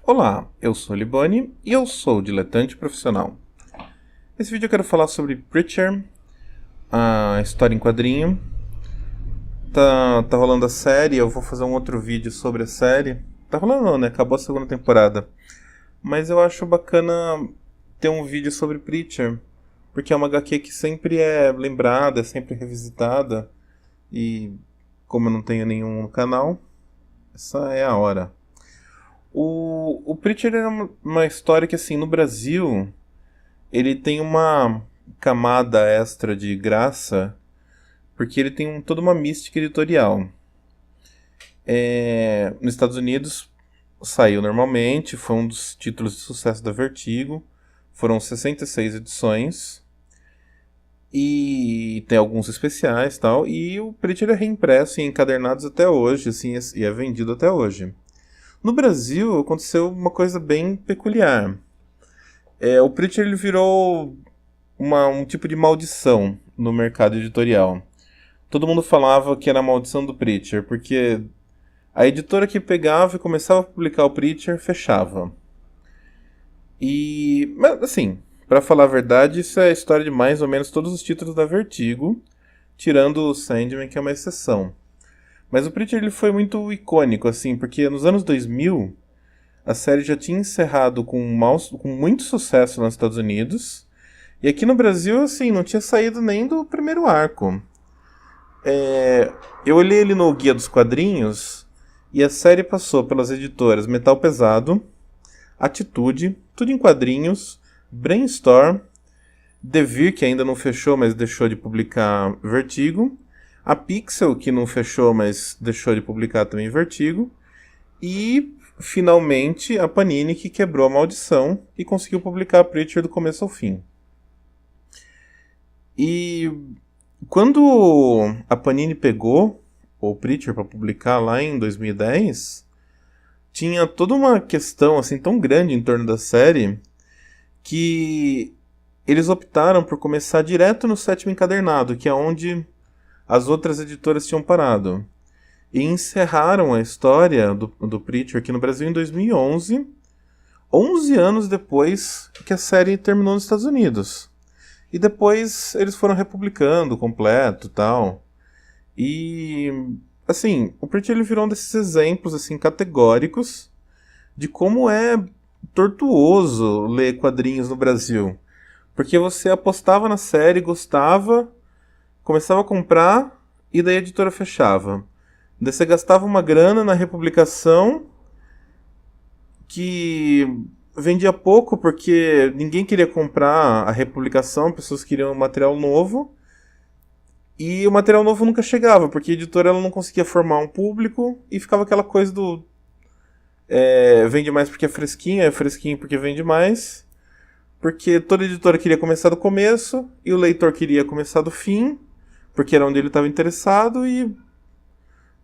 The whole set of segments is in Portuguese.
Olá, eu sou Liboni e eu sou diletante profissional. Nesse vídeo eu quero falar sobre Preacher, a história em quadrinho. Tá rolando a série, eu vou fazer um outro vídeo sobre a série. Tá rolando não, né? Acabou a segunda temporada. Mas eu acho bacana ter um vídeo sobre Preacher, porque é uma HQ que sempre é lembrada, é sempre revisitada. E como eu não tenho nenhum no canal, essa é a hora. O Preacher é uma história que, assim, no Brasil, ele tem uma camada extra de graça, porque ele tem toda uma mística editorial. Nos Estados Unidos, saiu normalmente, foi um dos títulos de sucesso da Vertigo, foram 66 edições, e tem alguns especiais e tal, e o Preacher é reimpresso em encadernados até hoje, assim, e é vendido até hoje. No Brasil, aconteceu uma coisa bem peculiar. O Preacher ele virou um tipo de maldição no mercado editorial. Todo mundo falava que era a maldição do Preacher, porque a editora que pegava e começava a publicar o Preacher fechava. Mas, assim, pra falar a verdade, isso é a história de mais ou menos todos os títulos da Vertigo, tirando o Sandman, que é uma exceção. Mas o Preacher ele foi muito icônico, assim, porque nos anos 2000 a série já tinha encerrado com muito sucesso nos Estados Unidos. E aqui no Brasil, assim, não tinha saído nem do primeiro arco. Eu olhei ele no Guia dos Quadrinhos e a série passou pelas editoras Metal Pesado, Atitude, Tudo em Quadrinhos, Brainstorm, Devir, que ainda não fechou, mas deixou de publicar Vertigo, a Pixel, que não fechou, mas deixou de publicar também Vertigo, e finalmente a Panini, que quebrou a maldição e conseguiu publicar Preacher do começo ao fim. E quando a Panini pegou o Preacher para publicar lá em 2010, tinha toda uma questão assim tão grande em torno da série que eles optaram por começar direto no sétimo encadernado, que é onde as outras editoras tinham parado. E encerraram a história do Preacher aqui no Brasil em 2011, 11 anos depois que a série terminou nos Estados Unidos. E depois eles foram republicando completo e tal. E, assim, o Preacher ele virou um desses exemplos assim, categóricos de como é tortuoso ler quadrinhos no Brasil. Porque você apostava na série, gostava, começava a comprar e daí a editora fechava. Daí você gastava uma grana na republicação que vendia pouco porque ninguém queria comprar a republicação, pessoas queriam material novo. E o material novo nunca chegava, porque a editora ela não conseguia formar um público e ficava aquela coisa do vende mais porque é fresquinho porque vende mais. Porque toda editora queria começar do começo e o leitor queria começar do fim, porque era onde ele estava interessado e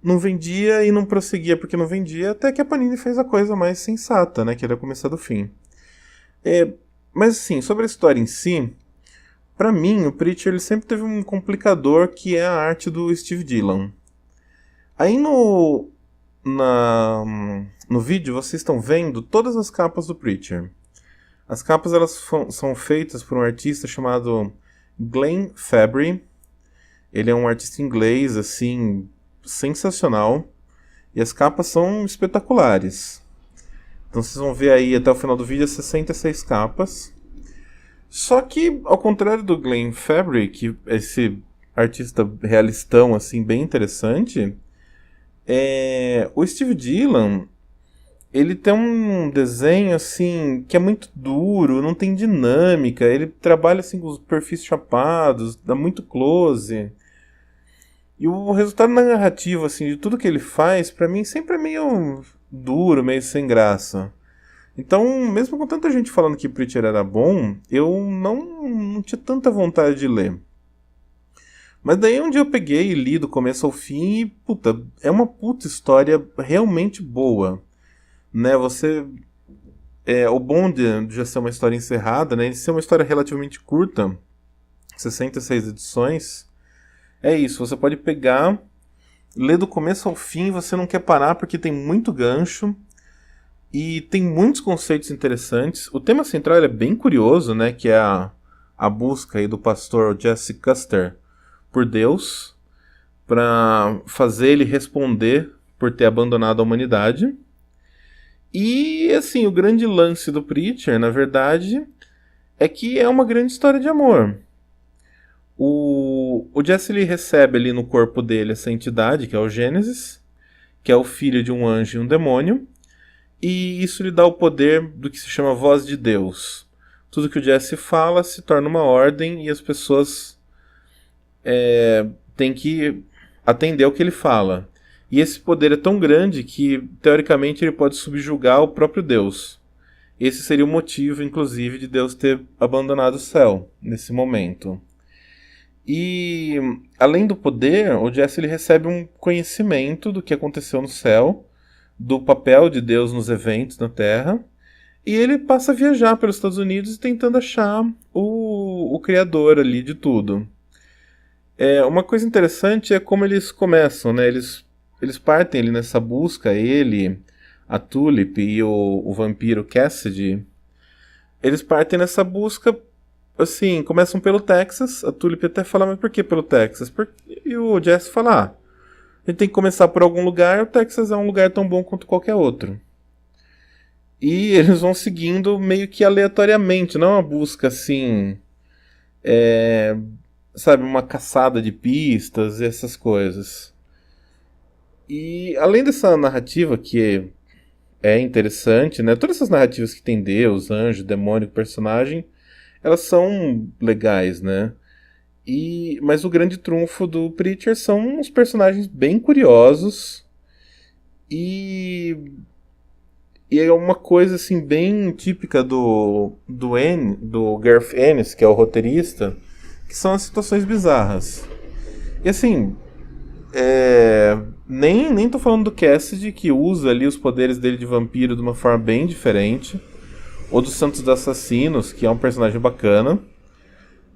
não vendia e não prosseguia porque não vendia, até que a Panini fez a coisa mais sensata, né, que era começar do fim. Mas assim, sobre a história em si, pra mim o Preacher ele sempre teve um complicador que é a arte do Steve Dillon. Aí no vídeo vocês estão vendo todas as capas do Preacher. As capas elas são feitas por um artista chamado Glenn Fabry. Ele é um artista inglês, assim, sensacional. E as capas são espetaculares. Então vocês vão ver aí até o final do vídeo 66 capas. Só que, ao contrário do Glenn Fabry, que é esse artista realistão, assim, bem interessante, o Steve Dillon ele tem um desenho assim que é muito duro, não tem dinâmica, ele trabalha assim com os perfis chapados, dá muito close. E o resultado narrativo assim de tudo que ele faz, pra mim sempre é meio duro, meio sem graça. Então, mesmo com tanta gente falando que Preacher era bom, eu não tinha tanta vontade de ler. Mas daí um dia eu peguei e li do começo ao fim e, puta, é uma puta história realmente boa. Né, o bom de já ser uma história encerrada, né, de ser uma história relativamente curta, 66 edições, é isso, você pode pegar, ler do começo ao fim, você não quer parar porque tem muito gancho, E tem muitos conceitos interessantes. O tema central ele é bem curioso, né? Que é a busca aí do pastor Jesse Custer por Deus, para fazer ele responder por ter abandonado a humanidade. E, assim, o grande lance do Preacher, na verdade, é que é uma grande história de amor. O Jesse ele recebe ali no corpo dele essa entidade, que é o Gênesis, que é o filho de um anjo e um demônio, e isso lhe dá o poder do que se chama voz de Deus. Tudo que o Jesse fala se torna uma ordem e as pessoas têm que atender ao que ele fala. E esse poder é tão grande que, teoricamente, ele pode subjugar o próprio Deus. Esse seria o motivo, inclusive, de Deus ter abandonado o céu nesse momento. E, além do poder, o Jesse ele recebe um conhecimento do que aconteceu no céu, do papel de Deus nos eventos na Terra, e ele passa a viajar pelos Estados Unidos tentando achar o criador ali de tudo. Uma coisa interessante é como eles começam, né? Eles partem ali nessa busca, ele, a Tulip e o vampiro Cassidy. Eles partem nessa busca, assim, começam pelo Texas. A Tulip até fala, mas por que pelo Texas? E o Jesse fala, a gente tem que começar por algum lugar, o Texas é um lugar tão bom quanto qualquer outro. E eles vão seguindo meio que aleatoriamente, não é uma busca assim, sabe, uma caçada de pistas e essas coisas. E além dessa narrativa que é interessante, né? Todas essas narrativas que tem Deus, anjo, demônio, personagem, elas são legais, né? Mas o grande trunfo do Preacher são uns personagens bem curiosos e é uma coisa assim bem típica do Garth Ennis, que é o roteirista, que são as situações bizarras. E assim, nem tô falando do Cassidy, que usa ali os poderes dele de vampiro de uma forma bem diferente, ou dos Santos dos Assassinos, que é um personagem bacana,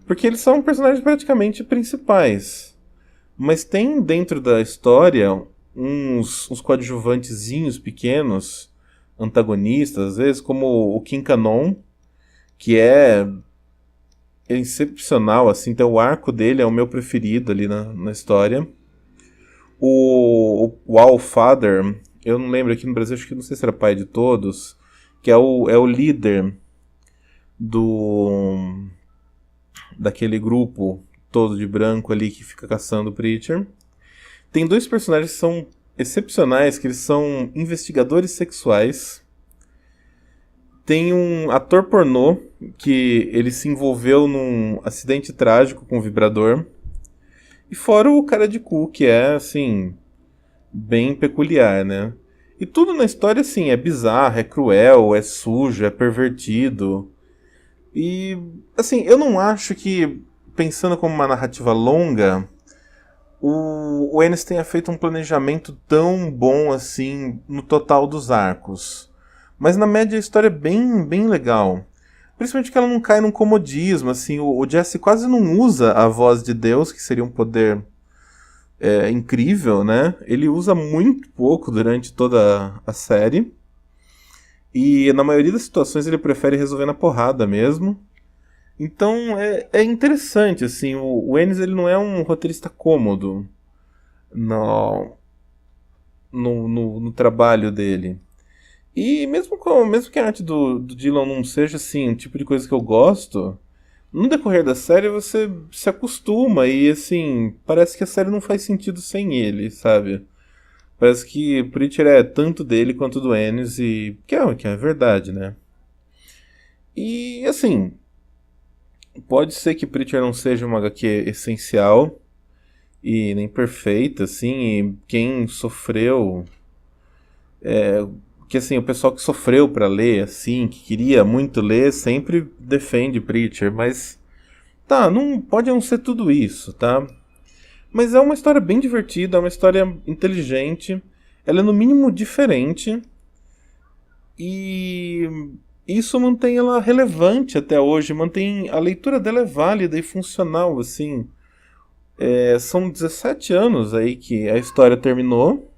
porque eles são personagens praticamente principais. Mas tem dentro da história uns coadjuvantezinhos pequenos, antagonistas, às vezes, como o King Canon, que é excepcional, assim, então o arco dele é o meu preferido ali na história. O Allfather, eu não lembro aqui no Brasil, acho que não sei se era pai de todos, que é o líder daquele grupo todo de branco ali que fica caçando o Preacher. Tem dois personagens que são excepcionais, que eles são investigadores sexuais. Tem um ator pornô que ele se envolveu num acidente trágico com um vibrador. E fora o cara de cu, que é, assim, bem peculiar, né? E tudo na história, assim, é bizarro, é cruel, é sujo, é pervertido. E, assim, eu não acho que, pensando como uma narrativa longa, o Ennis tenha feito um planejamento tão bom, assim, no total dos arcos. Mas, na média, a história é bem, bem legal. Principalmente que ela não cai num comodismo, assim, o Jesse quase não usa a voz de Deus, que seria um poder incrível, né? Ele usa muito pouco durante toda a série. E na maioria das situações ele prefere resolver na porrada mesmo. Então é interessante, assim, o Ennis ele não é um roteirista cômodo no trabalho dele. E mesmo que a arte do Dylan não seja assim, um tipo de coisa que eu gosto, no decorrer da série você se acostuma e assim, parece que a série não faz sentido sem ele, sabe? Parece que Preacher é tanto dele quanto do Ennis, e que é verdade, né? E assim, pode ser que Preacher não seja uma HQ essencial e nem perfeita, assim, e quem sofreu que assim, o pessoal que sofreu pra ler, assim, que queria muito ler, sempre defende Preacher, mas não pode não ser tudo isso, tá? Mas é uma história bem divertida, é uma história inteligente, ela é no mínimo diferente, e isso mantém ela relevante até hoje, mantém a leitura dela é válida e funcional, assim. São 17 anos aí que a história terminou,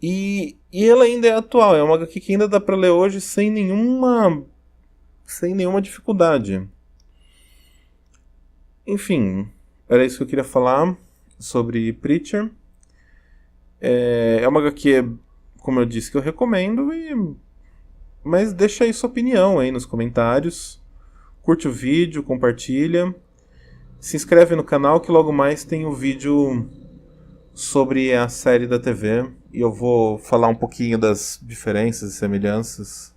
E ela ainda é atual, é uma HQ que ainda dá pra ler hoje sem nenhuma dificuldade. Enfim, era isso que eu queria falar sobre Preacher. É uma HQ, como eu disse, que eu recomendo, mas deixa aí sua opinião aí nos comentários. Curte o vídeo, compartilha. Se inscreve no canal que logo mais tem o vídeo sobre a série da TV. E eu vou falar um pouquinho das diferenças e semelhanças.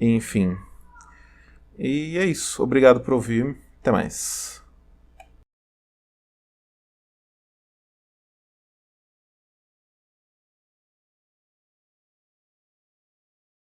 Enfim. E é isso. Obrigado por ouvir. Até mais.